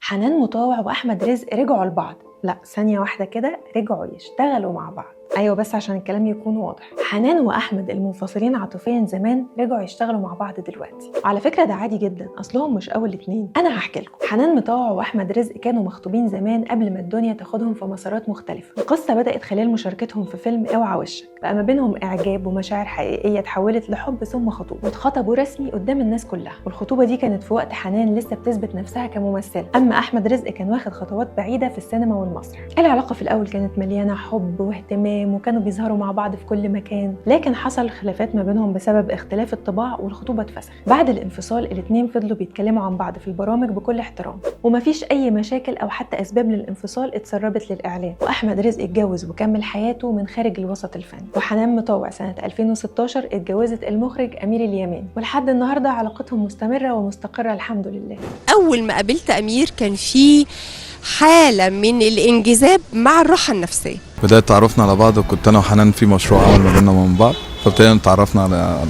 حنان مطاوع واحمد رزق رجعوا لبعض. لا ثانيه واحده كده، رجعوا يشتغلوا مع بعض. ايوه بس عشان الكلام يكون واضح، حنان واحمد المنفصلين عاطفيا زمان رجعوا يشتغلوا مع بعض دلوقتي. وعلى فكره ده عادي جدا، اصلهم مش اول اتنين. انا هحكي لكم. حنان مطاوع واحمد رزق كانوا مخطوبين زمان قبل ما الدنيا تاخدهم في مسارات مختلفه. القصه بدات خلال مشاركتهم في فيلم اوعى وشك، بقى ما بينهم اعجاب ومشاعر حقيقيه اتحولت لحب ثم خطوبه، واتخطبوا رسمي قدام الناس كلها. والخطوبه دي كانت في وقت حنان لسه بتثبت نفسها كممثله، اما احمد رزق كان واخد خطوات بعيده في السينما والمسرح. العلاقه في الاول كانت مليانه حب واهتمام، وكانوا بيظهروا مع بعض في كل مكان، لكن حصل خلافات ما بينهم بسبب اختلاف الطباع والخطوبه اتفسخت. بعد الانفصال الاتنين فضلوا بيتكلموا عن بعض في البرامج بكل احترام، ومفيش اي مشاكل او حتى اسباب للانفصال اتسربت للاعلام. واحمد رزق اتجوز وكمل حياته من خارج الوسط الفني. وحنان مطاوع سنه 2016 اتجوزت المخرج امير اليماني، ولحد النهارده علاقتهم مستمره ومستقره الحمد لله. اول ما قابلت امير كان في حاله من الانجذاب مع الراحه النفسيه. بداية تعرفنا على بعض، وكنت انا وحنان في مشروع عمل ما بيننا ومن بعض، فابتدينا تعرفنا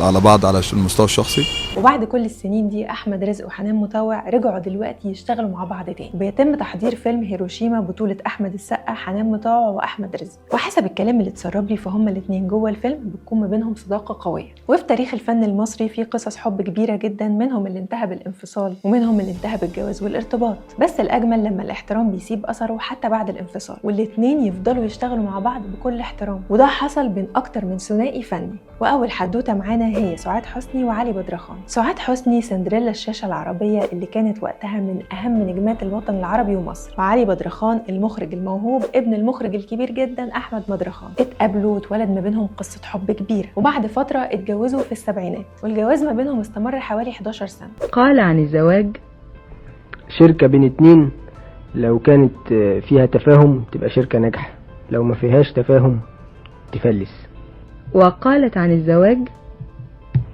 على بعض على المستوى الشخصي. وبعد كل السنين دي احمد رزق وحنان مطاوع رجعوا دلوقتي يشتغلوا مع بعض تاني، وبيتم تحضير فيلم هيروشيما بطولة احمد السقا، حنان مطاوع واحمد رزق. وحسب الكلام اللي اتسرب لي فهم الاثنين جوه الفيلم بتكون ما بينهم صداقة قوية. وفي تاريخ الفن المصري في قصص حب كبيرة جدا، منهم اللي انتهى بالانفصال ومنهم اللي انتهى بالجواز والارتباط. بس الاجمل لما الاحترام بيسيب اثره حتى بعد الانفصال، والاثنين يفضلوا يشتغلوا مع بعض بكل احترام. وده حصل بين اكتر من ثنائي فني. واول حدوته معانا هي سعاد حسني وعلي بدرخان. سعاد حسني سندريلا الشاشه العربيه اللي كانت وقتها من اهم نجمات الوطن العربي ومصر، وعلي بدرخان المخرج الموهوب ابن المخرج الكبير جدا احمد بدرخان. اتقابلوا واتولد ما بينهم قصه حب كبيره، وبعد فتره اتجوزوا في السبعينات، والجواز ما بينهم استمر حوالي 11 سنه. قال عن الزواج: شركه بين اتنين لو كانت فيها تفاهم تبقى شركه ناجحه، لو ما فيهاش تفاهم تفلس. وقالت عن الزواج: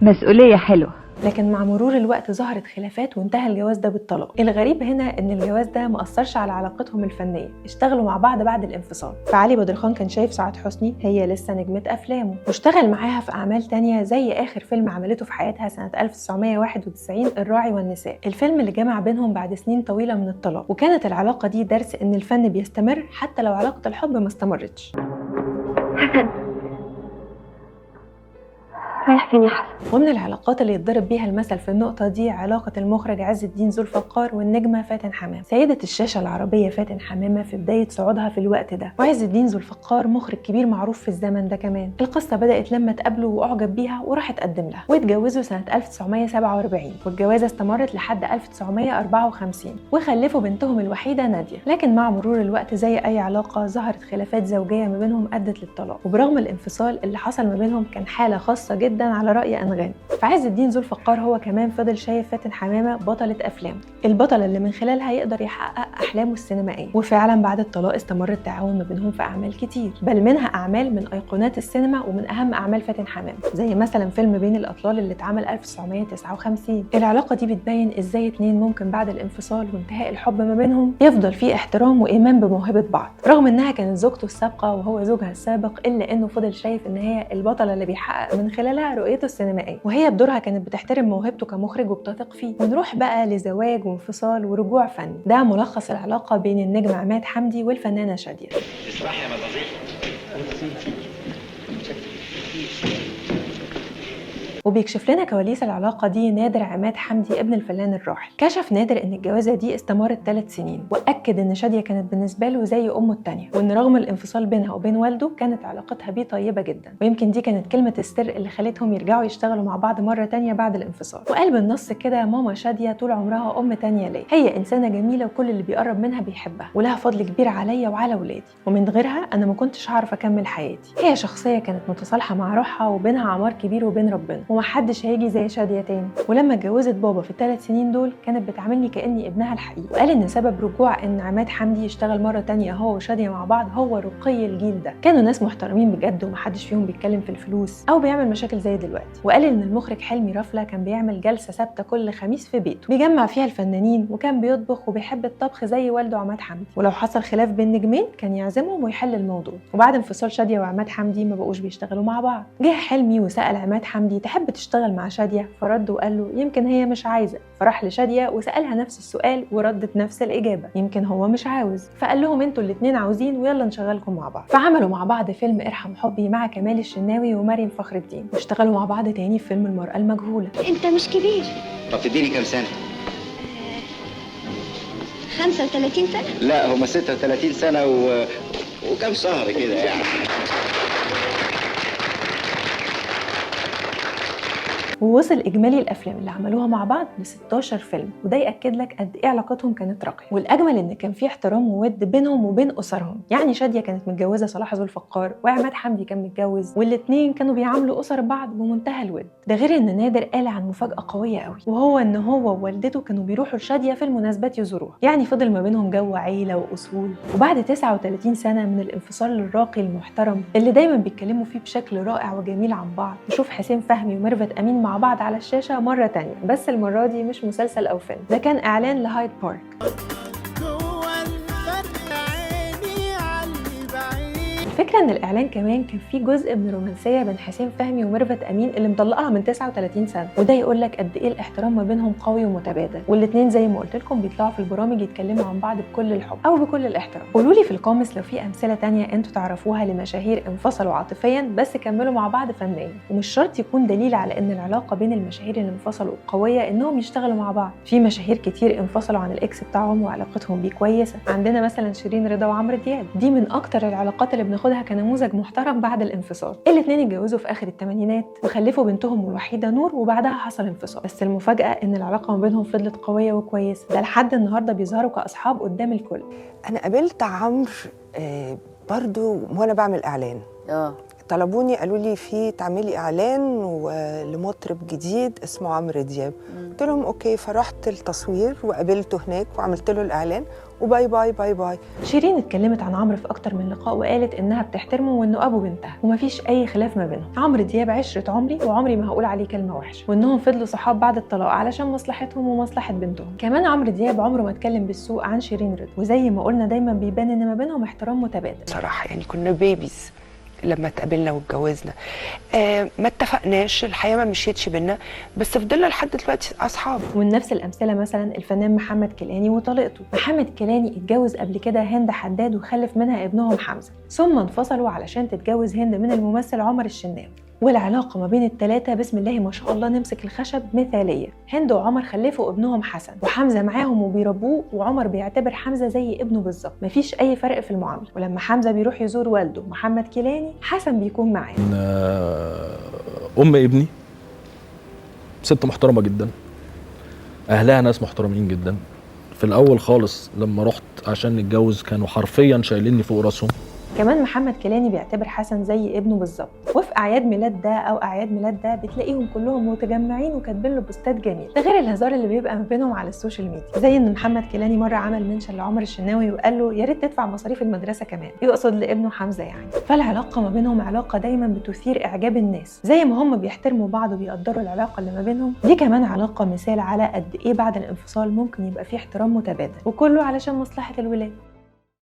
مسؤولية حلوة. لكن مع مرور الوقت ظهرت خلافات وانتهى الجواز ده بالطلاق. الغريب هنا ان الجواز ده ما اثرش على علاقتهم الفنيه، اشتغلوا مع بعض بعد الانفصال. فعلي بدرخان كان شايف سعاد حسني هي لسه نجمه افلامه، واشتغل معاها في اعمال تانية زي اخر فيلم عملته في حياتها سنه 1991 الراعي والنساء، الفيلم اللي جمع بينهم بعد سنين طويله من الطلاق. وكانت العلاقه دي درس ان الفن بيستمر حتى لو علاقه الحب ما استمرتش. رايح فين يا حسن؟ ومن العلاقات اللي يتضرب بيها المثل في النقطة دي علاقة المخرج عز الدين ذو الفقار والنجمة فاتن حمامة، سيدة الشاشة العربية فاتن حمامة في بداية صعودها في الوقت ده. وعز الدين ذو الفقار مخرج كبير معروف في الزمن ده كمان. القصة بدأت لما اتقابلوا واعجب بيها وراح اتقدم لها، واتجوزوا سنة 1947، والجوازة استمرت لحد 1954، وخلفوا بنتهم الوحيدة نادية. لكن مع مرور الوقت زي أي علاقة ظهرت خلافات زوجية ما بينهم أدت للطلاق. وبرغم الانفصال اللي حصل ما بينهم كان حالة خاصة جدا على رأي أنغام. فعز الدين ذو الفقار هو كمان فضل شايف فاتن حمامة بطلة أفلام، البطلة اللي من خلالها يقدر يحقق أحلامه السينمائية. وفعلا بعد الطلاق استمر التعاون ما بينهم في أعمال كتير، بل منها أعمال من أيقونات السينما ومن أهم أعمال فاتن حمامة، زي مثلا فيلم بين الأطلال اللي اتعمل 1959. العلاقة دي بتبين إزاي اتنين ممكن بعد الانفصال وانتهاء الحب ما بينهم يفضل فيه احترام وإيمان بموهبة بعض، رغم إنها كانت زوجته السابقة وهو زوجها السابق، إلا إنه فضل شايف إن هي البطلة اللي بيحقق من خلالها رؤيته السينمائية، وهي بدورها كانت بتحترم موهبته كمخرج وبتثق فيه. ونروح بقى لزواج وانفصال ورجوع فني. ده ملخص العلاقة بين النجم عماد حمدي والفنانة شادية. اسمح يا مدام. وبيكشف لنا كواليس العلاقة دي نادر عماد حمدي ابن الفنان الراحل. كشف نادر ان الجوازة دي استمرت 3 سنين، واكد ان شادية كانت بالنسبة له زي امه التانية، وان رغم الانفصال بينها وبين والده كانت علاقتها بيه طيبة جدا. ويمكن دي كانت كلمة السر اللي خلتهم يرجعوا يشتغلوا مع بعض مرة تانية بعد الانفصال. وقال بالنص كده: ماما شادية طول عمرها ام تانية ليا، هي انسانة جميلة وكل اللي بيقرب منها بيحبها، ولها فضل كبير عليا وعلى ولادي، ومن غيرها انا ما كنتش هعرف اكمل حياتي. هي شخصية كانت متصالحة مع روحها، وبينها عمار كبير وبين ربنا، ومحدش هيجي زي شادية تاني. ولما اتجوزت بابا في ال3 سنين دول كانت بتعاملني كأني ابنها الحقيقي. وقال ان سبب رجوع ان عماد حمدي يشتغل مرة تانية هو وشادية مع بعض هو رقي الجيل ده، كانوا ناس محترمين بجد ومحدش فيهم بيتكلم في الفلوس او بيعمل مشاكل زي دلوقتي. وقال ان المخرج حلمي رفلة كان بيعمل جلسة ثابتة كل خميس في بيته بيجمع فيها الفنانين، وكان بيطبخ وبيحب الطبخ زي والده عماد حمدي، ولو حصل خلاف بين نجمين كان يعزمهم ويحل الموضوع. وبعد انفصال شادية وعماد حمدي ما بقوش بيشتغلوا مع بعض. جه حلمي وسأل عماد حمدي: تحب حب تشتغل مع شادية فرد وقال له يمكن هي مش عايزة، فراح لشادية وسألها نفس السؤال وردت نفس الإجابة، يمكن هو مش عاوز. فقال لهم انتوا الاتنين عاوزين ويلا نشغلكم مع بعض. فعملوا مع بعض فيلم ارحم حبي مع كمال الشناوي ومريم فخر الدين، واشتغلوا مع بعض تاني في فيلم المرأة المجهولة. انت مش كبير. طب تديني كام سنة؟ 35 سنة؟ لا هما 36 سنة وكام شهر كده يعني. ووصل اجمالي الافلام اللي عملوها مع بعض ل 16 فيلم، وده ياكد لك قد ايه علاقتهم كانت راقيه. والاجمل ان كان في احترام وود بينهم وبين اسرهم، يعني شاديه كانت متجوزه صلاح ذو الفقار وعماد حمدي كان متجوز، والاثنين كانوا بيعاملوا اسر بعض بمنتهى الود. ده غير ان نادر قال عن مفاجاه قويه قوي، وهو ان هو ووالدته كانوا بيروحوا لشاديه في المناسبات يزوروها، يعني فضل ما بينهم جو عيله واصول. وبعد 39 سنه من الانفصال الراقي المحترم اللي دايما بيتكلموا فيه بشكل رائع وجميل عن بعض، نشوف حسين فهمي وميرفت امين مع بعض على الشاشة مرة تانية، بس المرة دي مش مسلسل أو فيلم، ده كان إعلان لهايد بارك. الفكرة ان الاعلان كمان كان فيه جزء من الرومانسية بين حسين فهمي وميرفت امين اللي مطلقها من 39 سنة، وده يقول لك قد ايه الاحترام ما بينهم قوي ومتبادل، والاثنين زي ما قلت لكم بيطلعوا في البرامج يتكلموا عن بعض بكل الحب او بكل الاحترام. قولوا لي في الكومنتس لو في امثلة تانية انتوا تعرفوها لمشاهير انفصلوا عاطفيا بس كملوا مع بعض فنيا، ومش شرط يكون دليل على ان العلاقة بين المشاهير اللي انفصلوا قوية انهم يشتغلوا مع بعض. في مشاهير كتير انفصلوا عن الاكس بتاعهم وعلاقتهم بيه كويسة، عندنا مثلا شيرين رضا وعمرو دياب، دي من اكتر العلاقات اللي بناخدها كنموذج محترم بعد الانفصال. الاثنين اتجوزوا في اخر الثمانينات وخلفوا بنتهم الوحيده نور، وبعدها حصل انفصال، بس المفاجاه ان العلاقه ما بينهم فضلت قويه وكويسه، ده لحد النهارده بيظهروا كاصحاب قدام الكل. انا قابلت عمرو برضو وانا بعمل اعلان. طلبوني قالوا لي في تعملي اعلان لمطرب جديد اسمه عمرو دياب. قلت لهم اوكي، فرحت التصوير وقابلته هناك وعملت له الاعلان وباي باي باي باي. شيرين اتكلمت عن عمرو في اكتر من لقاء وقالت انها بتحترمه وانه ابو بنتها ومفيش اي خلاف ما بينهم. عمرو دياب عشره عمري وعمري ما هقول عليه كلمه وحشه، وانهم فضلوا صحاب بعد الطلاق علشان مصلحتهم ومصلحه بنتهم. كمان عمرو دياب عمره ما اتكلم بالسوء عن شيرين رضا، وزي ما قلنا دايما بيبان ان ما بينهم احترام متبادل. صراحه يعني كنا بيبيز لما اتقابلنا واتجوزنا. ما اتفقناش، الحياه ما مشيتش بينا، بس فضلنا لحد دلوقتي اصحاب. ومن نفس الامثله مثلا الفنان محمد كيلاني وطليقته. محمد كيلاني اتجوز قبل كده هند حداد وخلف منها ابنهم حمزه، ثم انفصلوا علشان تتجوز هند من الممثل عمر الشناوي. والعلاقه ما بين الثلاثه بسم الله ما شاء الله نمسك الخشب مثاليه. هند وعمر خلفوا ابنهم حسن، وحمزه معاهم وبيربوه، وعمر بيعتبر حمزه زي ابنه بالظبط، مفيش اي فرق في المعامله. ولما حمزه بيروح يزور والده محمد كيلاني حسن بيكون معاه. ام ابني ست محترمه جدا، اهلها ناس محترمين جدا. في الاول خالص لما رحت عشان نتجوز كانوا حرفيا شايليني فوق راسهم. كمان محمد كيلاني بيعتبر حسن زي ابنه بالظبط، وفي اعياد ميلاد ده او اعياد ميلاد ده بتلاقيهم كلهم متجمعين وكاتبين له بوستات جميل، ده غير الهزار اللي بيبقى ما بينهم على السوشيال ميديا. زي ان محمد كيلاني مره عمل منشن لعمر الشناوي وقال له يا ريت تدفع مصاريف المدرسه كمان، يقصد لابنه حمزه يعني. فالعلاقه ما بينهم علاقه دايما بتثير اعجاب الناس، زي ما هم بيحترموا بعض وبيقدروا العلاقه اللي ما بينهم، دي كمان علاقه مثال على قد ايه بعد الانفصال ممكن يبقى فيه احترام متبادل، وكله علشان مصلحه الولاد.